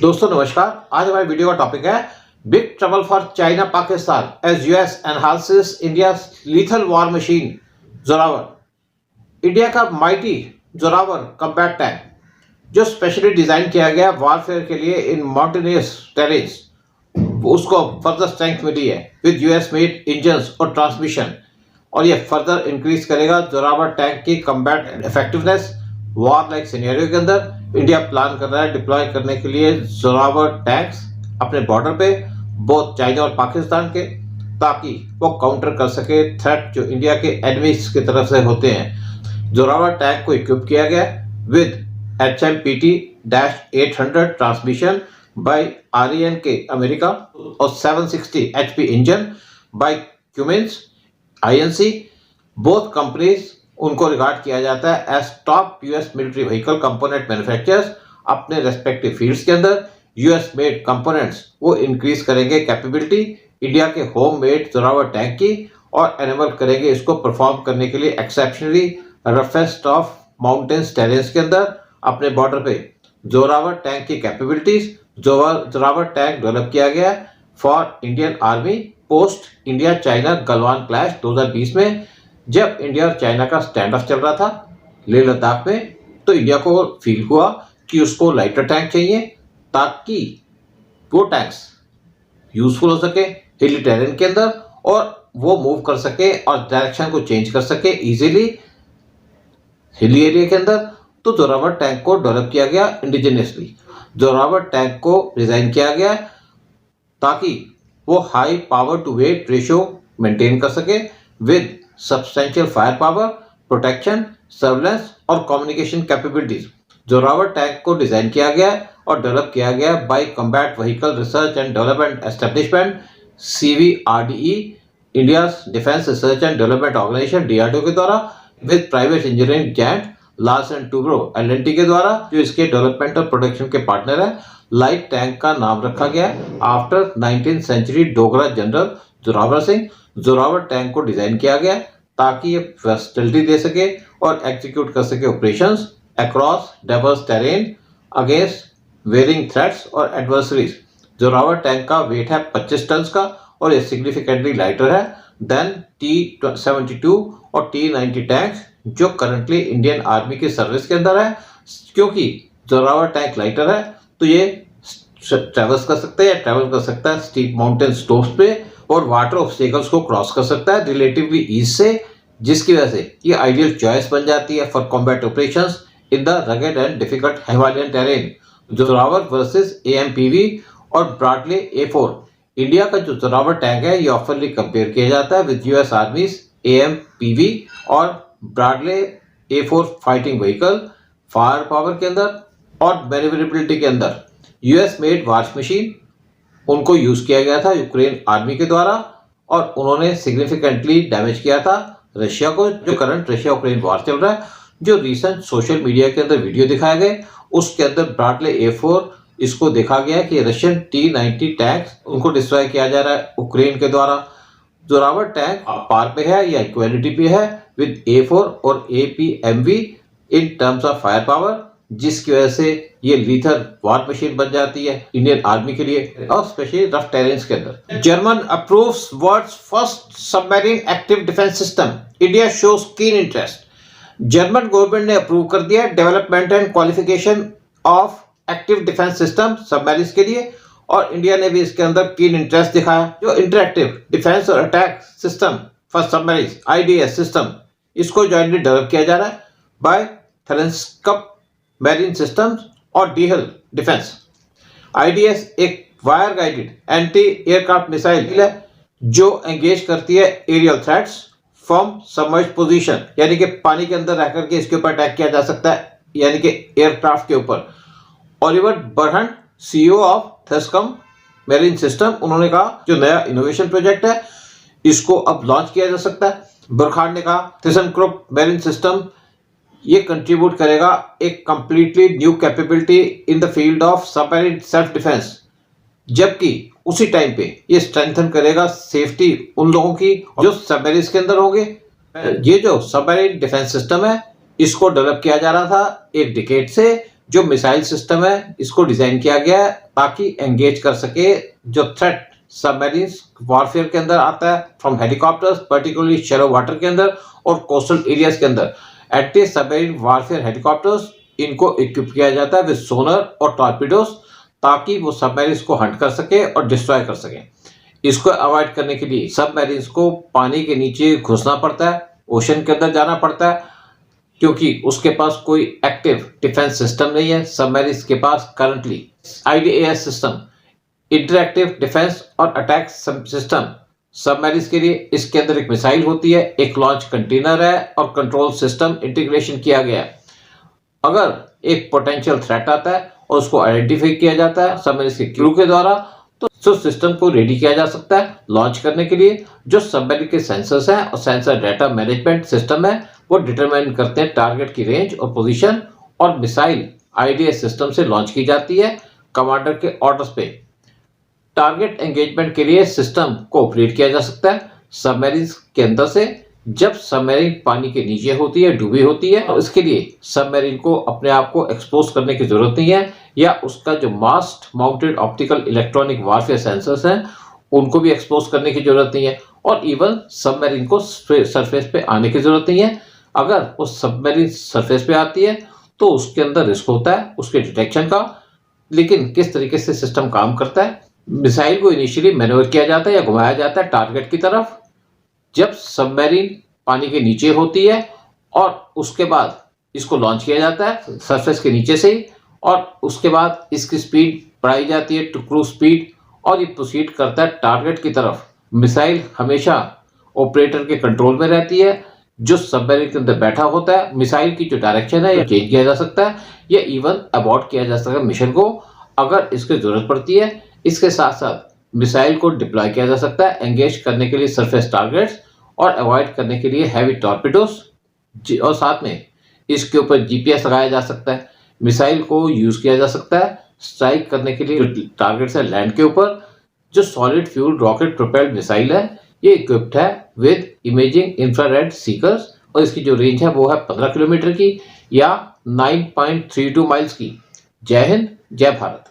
दोस्तों नमस्कार। आज हमारे वीडियो का टॉपिक है big trouble for China Pakistan as US enhances India lethal war machine Zorawar. India का माइटी जोरावर कम्बैट टैंक जो स्पेशली डिजाइन किया गया वॉरफेयर के लिए इन माउंटेनियस टेरेन्स, उसको फर्दर स्ट्रेंथ मिली है विद यूएस मेड इंजन्स और ट्रांसमिशन, और ये फर्दर इंक्रीज करेगा जोरावर टैंक की combat effectiveness. War like scenario के अंदर इंडिया प्लान कर रहा है डिप्लॉय करने के लिए जोरावर टैंक्स अपने बॉर्डर पे, बोथ चाइना और पाकिस्तान के, ताकि वो काउंटर कर सके थ्रेट जो इंडिया के एनिमीज की तरफ से होते हैं। जोरावर टैंक को इक्विप किया गया with HMPT-800 transmission by REN के अमेरिका और 760 HP engine by Cummins INC। Both companies उनको रिगार्ड किया जाता है as top US military vehicle component manufacturers. अपने रेस्पेक्टिव फील्ड्स के अंदर यूएस मेड कंपोनेंट्स वो इंक्रीज करेंगे कैपेबिलिटी इंडिया के होम मेड जोरावर टैंक की, और एनेबल करेंगे इसको परफॉर्म करने के लिए exceptionally roughest of mountains terrains के अंदर अपने बॉर्डर पे। जोरावर टैंक की कैपेबिलिटीज, जोरावर टैंक डेवलप किया गया for Indian army post India China Galwan clash 2020 में, जब इंडिया और चाइना का स्टैंड ऑफ चल रहा था लेह लद्दाख में। तो इंडिया को फील हुआ कि उसको लाइटर टैंक चाहिए ताकि वो टैंक्स यूजफुल हो सके हिली टेरेन के अंदर, और वो मूव कर सके और डायरेक्शन को चेंज कर सके इजीली हिली एरिया के अंदर। तो जोरावर टैंक को डेवलप किया गया इंडिजिनियसली। जोरावर टैंक को डिजाइन किया गया ताकि वो high power to weight ratio maintain कर सके with substantial fire power, protection, surveillance और कम्युनिकेशन कैपेबिलिटीज। जोरावर टैंक को डिजाइन किया गया और डेवलप किया गया by combat vehicle research and development establishment CVRDE, India defence research and development organisation DRDO के द्वारा, with private engineering giant Larsen and Toubro LNT के द्वारा, जो इसके डेवलपमेंट और प्रोडक्शन के पार्टनर है। लाइट टैंक का नाम रखा गया after 19th century Dogra general Zorawar Singh. Zorawar tank को डिजाइन किया गया ताकि ये वर्सेटिलिटी दे सके और एग्जीक्यूट कर सके operations across diverse terrain against varying threats और एडवर्सरीज। जोरावर टैंक का वेट है 25 टन का और ये सिग्निफिकेंटली लाइटर है देन T-72 और T-90 टैंक जो करंटली इंडियन आर्मी की सर्विस के अंदर है। क्योंकि जोरावर टैंक लाइटर है तो ये ट्रेवल कर सकता है स्टीप माउंटेन स्लोप्स पे और वाटर ऑब्स्टेकल्स को क्रॉस कर सकता है रिलेटिवली ईज से, जिसकी वजह से ये आइडियल चॉइस बन जाती है for combat operations in the rugged and difficult Himalayan terrain. Zorawar versus AMPV और ब्रॉडले A4। इंडिया का जो जोरावर टैंक है ये ऑफरली कंपेयर किया जाता है विद यूएस आर्मीज AMPV और ब्रॉडले A4 fighting vehicle fire power के अंदर और मैन्यूवरेबिलिटी के अंदर। यूएस मेड वॉश मशीन उनको यूज किया गया था यूक्रेन आर्मी के द्वारा, और उन्होंने सिग्निफिकेंटली डैमेज किया था रशिया को। जो करंट रशिया यूक्रेन वॉर चल रहा है, जो रिसेंट सोशल मीडिया के अंदर वीडियो दिखाए गए उसके अंदर ब्रॉडले A4 इसको देखा गया कि रशियन T-90 टैंक्स उनको डिस्ट्रॉय किया जा रहा है यूक्रेन के द्वारा। जोरावर टैंक पार पे है या इक्वालिटी पे है विद A4 और APMV in terms of fire power, जिसकी वजह से ये लीथर वॉर मशीन बन जाती है इंडियन आर्मी के लिए और स्पेशली रफ टेरेन्स के अंदर। German approves world's first submarine active defence system, India shows keen interest. German government ने अप्रूव कर दिया development and qualification of active defence system submarines के लिए, और इंडिया ने भी इसके अंदर कीन इंटरेस्ट दिखाया। जो इंटरएक्टिव डिफेंस और attack system for submarines IDS system, इसको जॉइंटली डेवलप किया जा रहा है बाय थेलेंस्कप मैरीन सिस्टम्स और डीहल डिफेंस। IDS एक wire guided anti aircraft missile है जो एंगेज करती है aerial threats from submerge position, यानी कि पानी के अंदर रहकर के इसके ऊपर अटैक किया जा सकता है, यानी कि एयरक्राफ्ट के ऊपर। ओलिवर बर्हन CEO ऑफ थेस्कम मैरीन सिस्टम, उन्होंने कहा जो नया इनोवेशन प्रोजेक्ट है इसको अब लॉन्च किया जा सकता है। बुरखान ने कहा थेसनक्रुप मैरीन सिस्टम ये कंट्रीब्यूट करेगा एक completely new capability in the field of submarine self defence, जबकि उसी टाइम पे ये स्ट्रेंथन करेगा सेफ्टी उन लोगों की जो सबमरीन के अंदर होंगे। ये जो सबमरीन डिफेंस सिस्टम है इसको डेवलप किया जा रहा था एक डिकेड से जो मिसाइल सिस्टम है इसको डिजाइन किया गया है ताकि एंगेज कर सके जो थ्रेट सबमरीन वॉरफेयर के अंदर आता है from helicopters, particularly shallow water के अंदर और कोस्टल एरियाज के अंदर। एंटी सबमरीन वॉरफेयर हेलीकॉप्टर्स इनको इक्विप किया जाता है विद सोनर और टॉर्पीडोज ताकि वो सबमरीन्स को हंट कर सके और डिस्ट्रॉय कर सके। इसको अवॉइड करने के लिए सबमरीन्स को पानी के नीचे घुसना पड़ता है, ओशन के अंदर जाना पड़ता है, क्योंकि उसके पास कोई एक्टिव डिफेंस सिस्टम नहीं है। सबमरीन्स के पास currently IDAS system, interactive defence और अटैक सिस्टम सबमरीन्स के लिए इसके अंदर एक मिसाइल होती है, एक लॉन्च कंटेनर है और कंट्रोल सिस्टम इंटीग्रेशन किया गया है। अगर एक पोटेंशियल थ्रेट आता है और उसको आइडेंटिफाई किया जाता है सबमरीन के क्रू के द्वारा, तो सिस्टम को रेडी किया जा सकता है लॉन्च करने के लिए। जो सबमरीन के सेंसर्स हैं और सेंसर डाटा मैनेजमेंट सिस्टम है वो डिटरमाइन करते हैं टारगेट की रेंज और पोजीशन, और मिसाइल IDAS सिस्टम से लॉन्च की जाती है कमांडर के ऑर्डर्स पे। टारगेट एंगेजमेंट के लिए सिस्टम को ऑपरेट किया जा सकता है सबमरीन के अंदर से जब सबमरीन पानी के नीचे होती है, डूबी होती है। और इसके लिए सबमरीन को अपने आप को एक्सपोज करने की जरूरत नहीं है, या उसका जो mast mounted optical electronic warfare sensors हैं उनको भी एक्सपोज करने की जरूरत नहीं है, और इवन सबमरीन को सरफेस पे आने की जरूरत नहीं है। अगर वो सबमरीन सरफेस पे आती है तो उसके अंदर रिस्क होता है उसके डिटेक्शन का। लेकिन किस तरीके से सिस्टम काम करता है, मिसाइल को इनिशियली मैन्यूवर किया जाता है या घुमाया जाता है टारगेट की तरफ जब सबमरीन पानी के नीचे होती है, और उसके बाद इसको लॉन्च किया जाता है सरफेस के नीचे से ही, और उसके बाद इसकी स्पीड बढ़ाई जाती है टू क्रूज स्पीड, और ये प्रोसीड करता है टारगेट की तरफ। मिसाइल हमेशा ऑपरेटर के कंट्रोल में रहती है जो सबमरीन के अंदर बैठा होता है। मिसाइल की जो डायरेक्शन है ये चेंज किया जा सकता है या इवन अबॉर्ट किया जा सकता है मिशन को अगर इसकी जरूरत पड़ती है। इसके साथ साथ मिसाइल को डिप्लॉय किया जा सकता है एंगेज करने के लिए सरफेस टारगेट्स और अवॉइड करने के लिए हैवी टॉर्पीडोस, और साथ में इसके ऊपर GPS लगाया जा सकता है। मिसाइल को यूज किया जा सकता है स्ट्राइक करने के लिए टारगेट्स है लैंड के ऊपर। जो solid fuel rocket propelled missile है ये इक्विप्ड है विद इमेजिंग इंफ्रारेड सीकर्स, और इसकी जो रेंज है वो है 15 किलोमीटर की या 9.32 माइल्स की। जय हिंद, जय भारत।